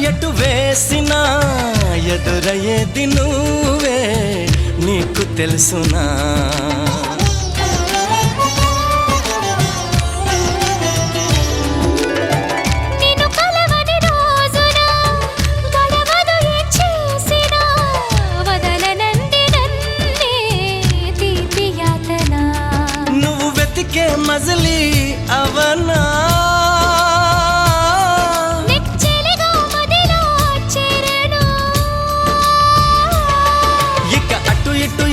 ఎటు వేసినా ఎదురయ్యేది నువ్వే నీకు తెలుసునా నువ్వు వెతికే మజిలీ అవనా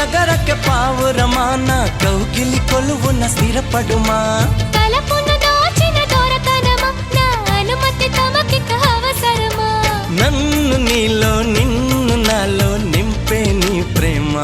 ఎగరక పావురమా నా కౌగిలి కొలువున స్థిరపడుమా తలపును దోచిన దొరకనమా నా అనుమతి తమకిక అవసరమా నన్ను నీలో నిన్ను నాలో నింపే నీ ప్రేమ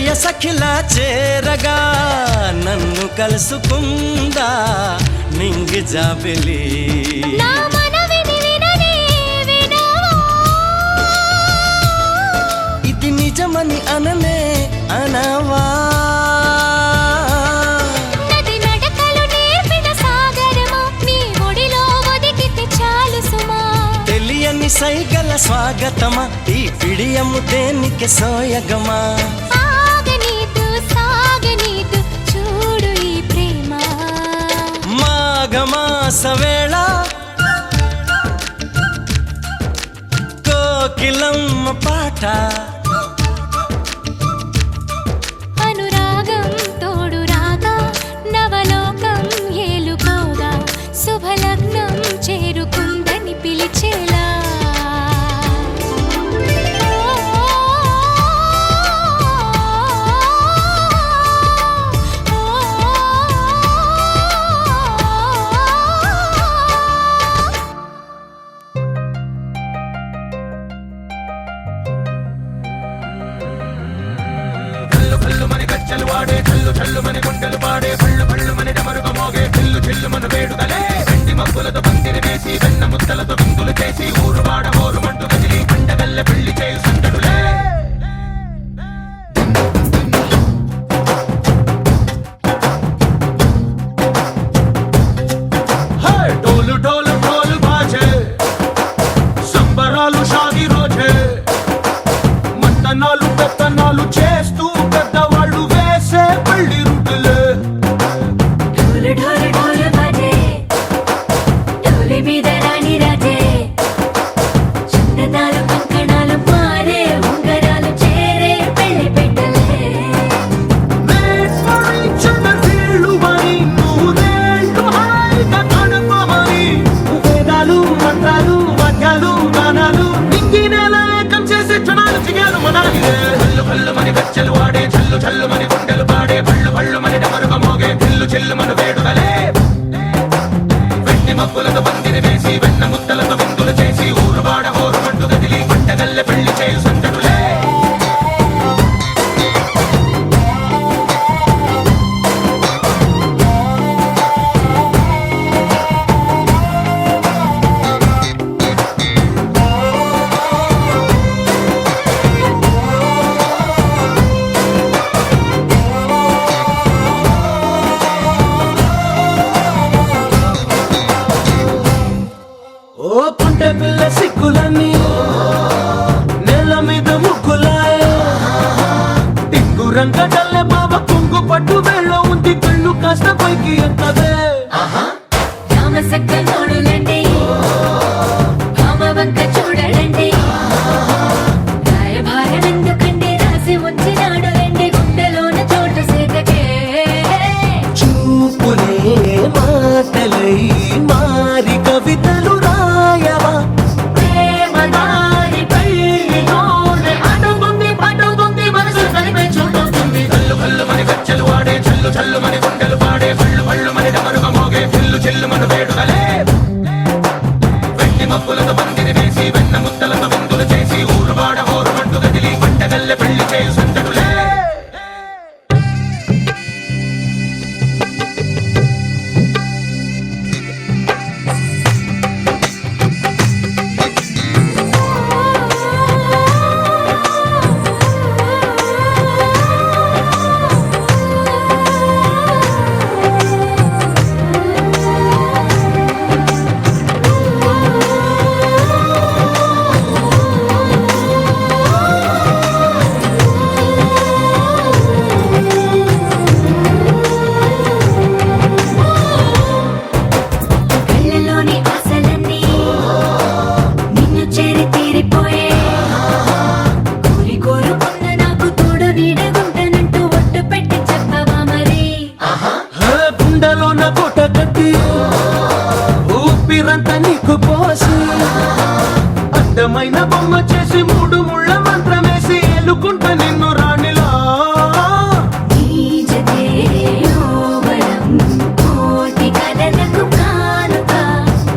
ప్రియ సఖిలా చేరగా నన్ను కలుసుకుందా నింగి జాబిలి ఇది నిజమని అననే అనవా తెలియని సైగల స్వాగతమా ఈ పిడియము దేనికి సోయగమా మాఘమాసవేళ కోకిలమ్మ పాట అనురాగం తోడు రాగా నవలోకం ఏలుకోగా శుభలగ్నం చేరుకుందని పిలిచేలా వాడే చల్లు చల్లు మని గుండెలు పాడే పళ్ళు పళ్ళు మని డమరుగ మోగే చిల్లు చిల్లు మన వేడుదలే వెండి మబ్బులతో పందిరి వేసి వెన్న ముద్దలతో విందులు చేసి ఊరు వాడ హోరు మంటు కదిలి పండగల్ల పెళ్లి చేయు సందడులే డోలు డోలు డోలు బాజే సంబరాలు షాది రోజే మత్తనాలు పెత్తనాలు చేస్తూ పెద్దవాళ్ళు వేసే పళ్ళి రుటులే ఢోలు ఢోలు ఢోలు బాజే ఢోలి మీద రాణి రాజే చిన్నదాలు కంకణాలు మారే ఉంగరాలు చేరే పెళ్లి పెట్టలే చంద్రవీళ్ళు మని నూరేళ్ళు హాయిగా కడపమని వేదాలు మంత్రాలు వాద్యాలు గానాలు ఇంగినేల ఏకం చేసే క్షణాలు చిగాలు మనాలిలే హల్లు హల్లు మని గజ్జలు వాడే చల్లు చల్లు మని గుండెలు పాడే పళ్ళు పళ్ళు మని డమరుగ మోగే చిల్లు చిల్లు మన వేడుదలే వెండి మబ్బులతో పందిరి వేసి వెన్న ముద్దలతో విందులు చేసి ఊరు వాడ హోరు మంటు కదిలి పండగల్ల పెళ్లి చేయు సందడులే దూరంగా చల్లే బాబ కొంగు పట్టు వేళ్ళో ఉంది కళ్ళు కాస్త పైకి ఎత్తదే రామసక్క నోడులండి భామ వంక చూడడండి రాయభారం ఎందుకండి రాసి ఉంచినాడు రండి గుండెలోన చోటు సీతకే చూపులే మాటలై మారి కవితలు రాయవా ప్రేమ దారి పెళ్లిలోనే అడుగుంది పడుతుంది మనసు కలిపే చూడుతుంది కళ్ళు కళ్ళు మని గచ్చలు వాడే చల్లు చల్లు మని గుండెలు పాడే పళ్ళు పళ్ళు మని డమరుగా మోగే పిల్లు చెల్లు మన వేడుకలే వెండి మబ్బులతో పందిరి వేసి వెన్న ముద్దలతో విందులు చేసి ఊరు వాడ హోరు మంటు కదిలి పంటగల్లె పెళ్లి చేయు సందడులే కళ్ళలోని ఆశలన్నీ నిన్ను చేరి తీరిపోయే కోరి కోరుకున్న నాకు తోడు నీడగుంటానంటూ ఒట్టు పెట్టి చెప్పవా మరి గుండెలోన కోట కట్టి ఊపిరంతా నీకు పోసి అందమైన బొమ్మ చేసి మూడు ముళ్ళ మంత్రమేసి ఎలుకుంటా నిన్ను రాణిలా నీజతే యోవరం కోటి కలలకు కానుక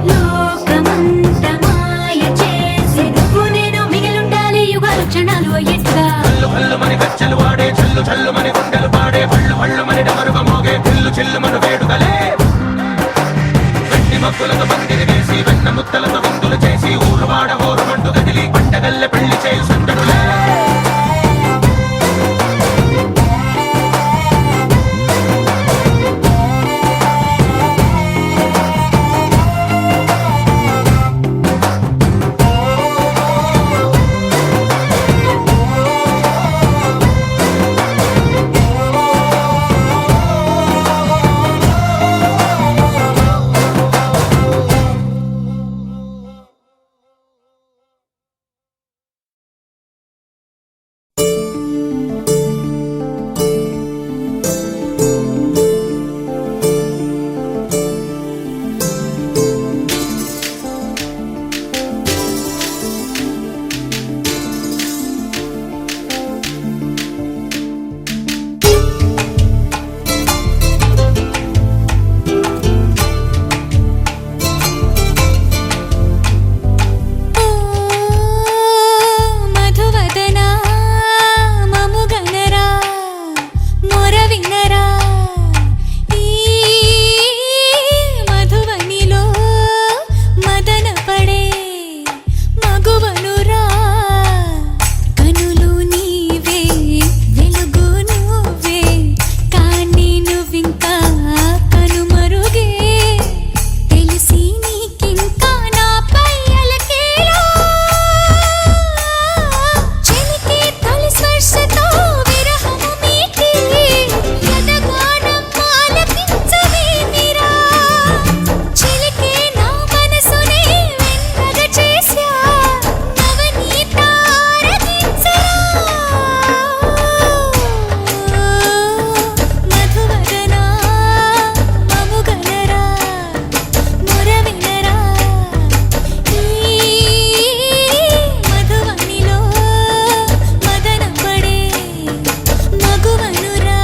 లోకమంత మాయ చేసి నువ్వు నేను మిగిలుండాలి యుగాలు క్షణాలు అయ్యేట్టుగా కళ్ళు కళ్ళు మని గచ్చలు వాడే చల్లు చల్లు మని గుండెలు పాడే పళ్ళు పళ్ళు మని డమరుగా మోగే పిల్లు చిల్లు మన వేడుకలే వెండి మబ్బులతో పందిరి వేసి వెన్న ముద్దలతో విందులు చేసి ఊరు వాడ హోరు మంటు కదిలి పంటగల్లె పెళ్లి చేయు సందడులే మధువదనా మము గణరా మొర వినరా ఈ మధువనిలో మదన పడే మగువనురా కనులు నీవే వెలుగు నువ్వే కానీ నువ్వింకా కనుమరుగే తెలిసి నీకింకా నాపై అలకేలా చెలికే తొలి స్పర్శతో విరహము మీటి ఎదగానం ఆలకించవేమిరా చెలికే నా మనసునే వెన్నగ చేశా నవనీత ఆరగించరా మధువదనా మము గణరా మొర వినరా ఈ మధువనిలో మదన పడే మగువనురా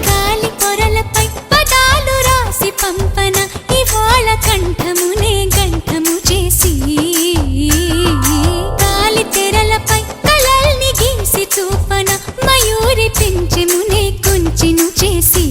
గాలి పొరలపై పదాలు రాసి పంపన ఇవాళ కంఠమునే గంఠము చేసి గాలి తెరలపై కలల్ని గీసి చూపన మయూరి పెంచెమునే కుంచెను చేసి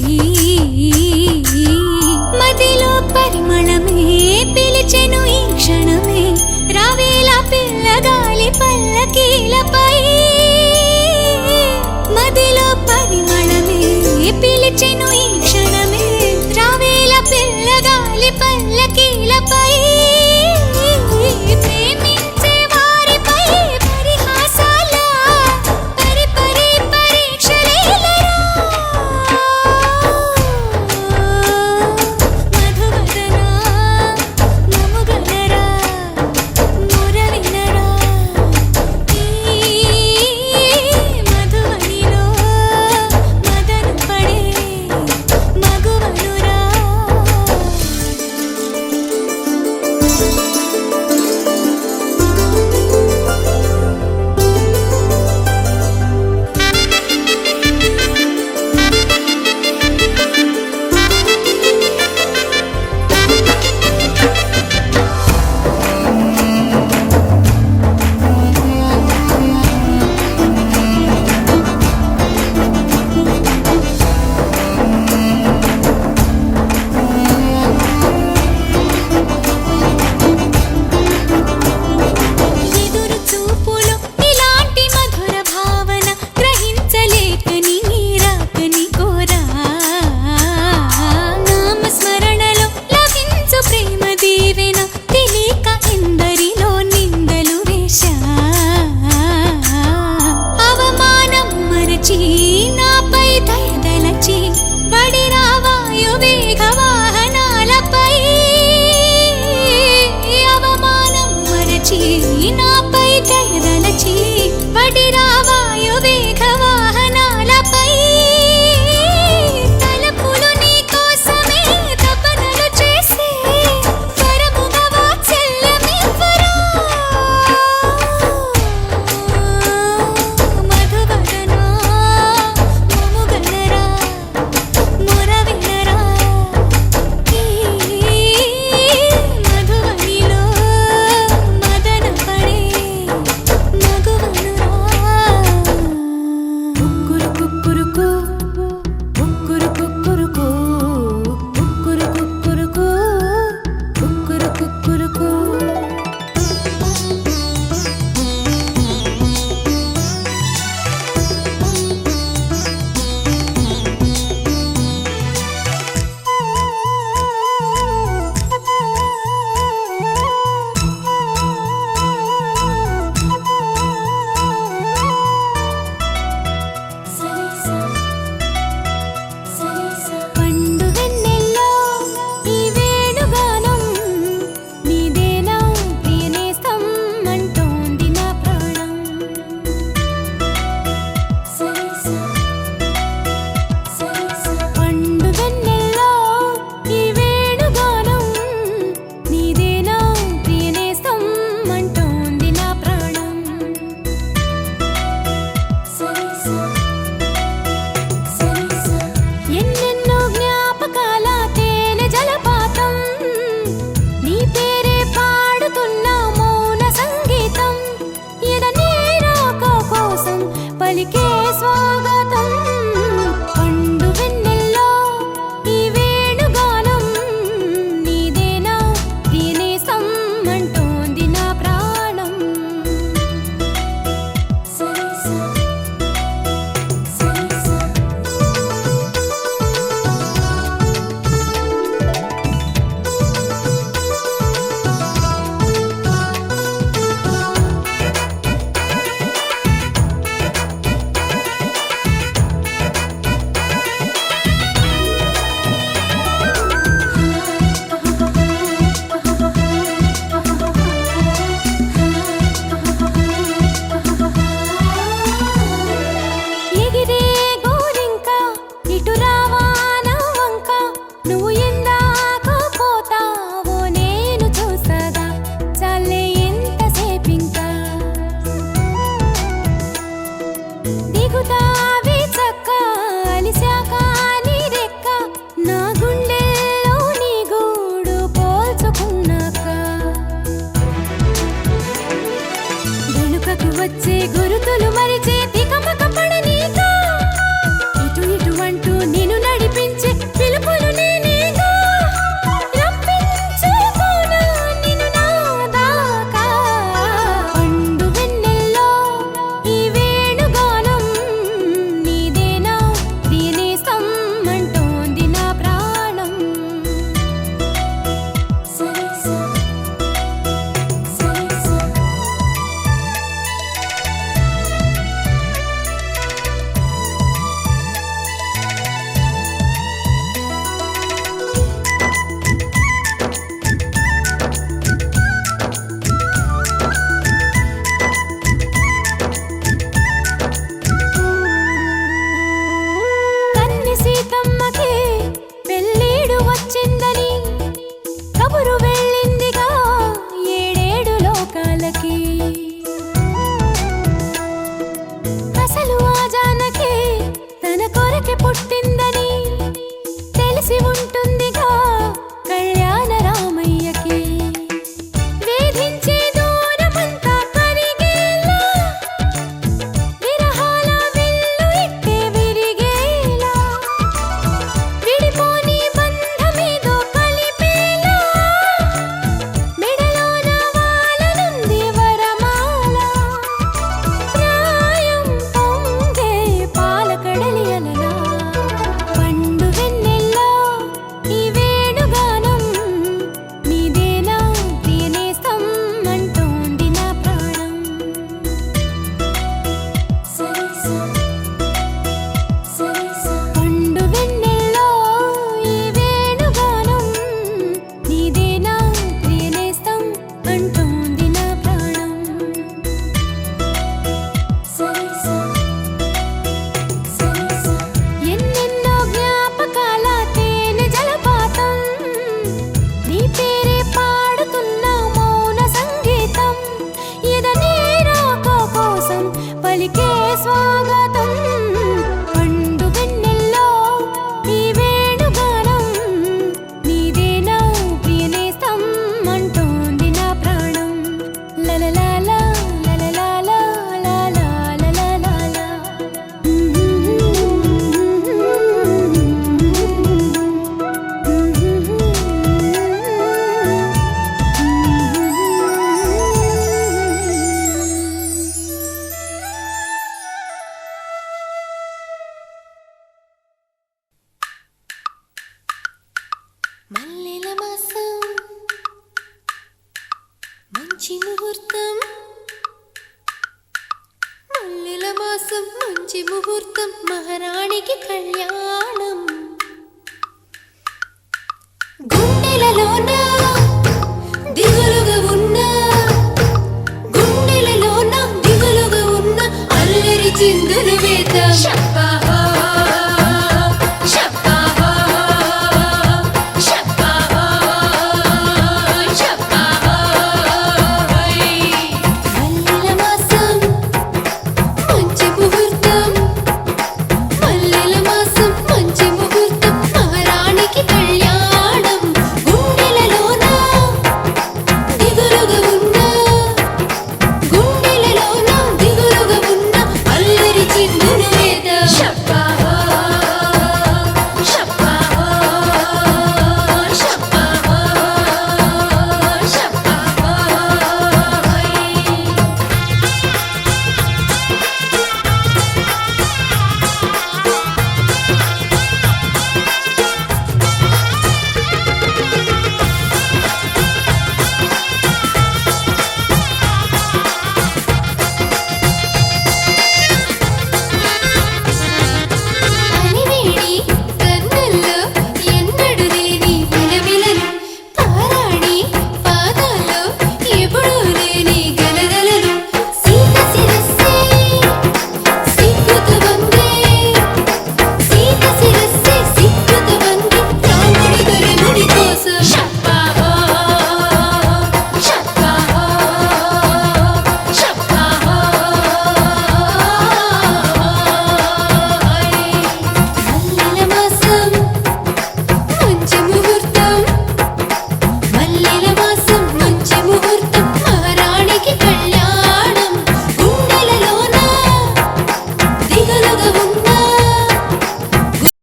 మల్లెల మాసం మంచి ముహూర్తం మల్లెల మాసం మంచి ముహూర్తం మహారాణికి కళ్యాణం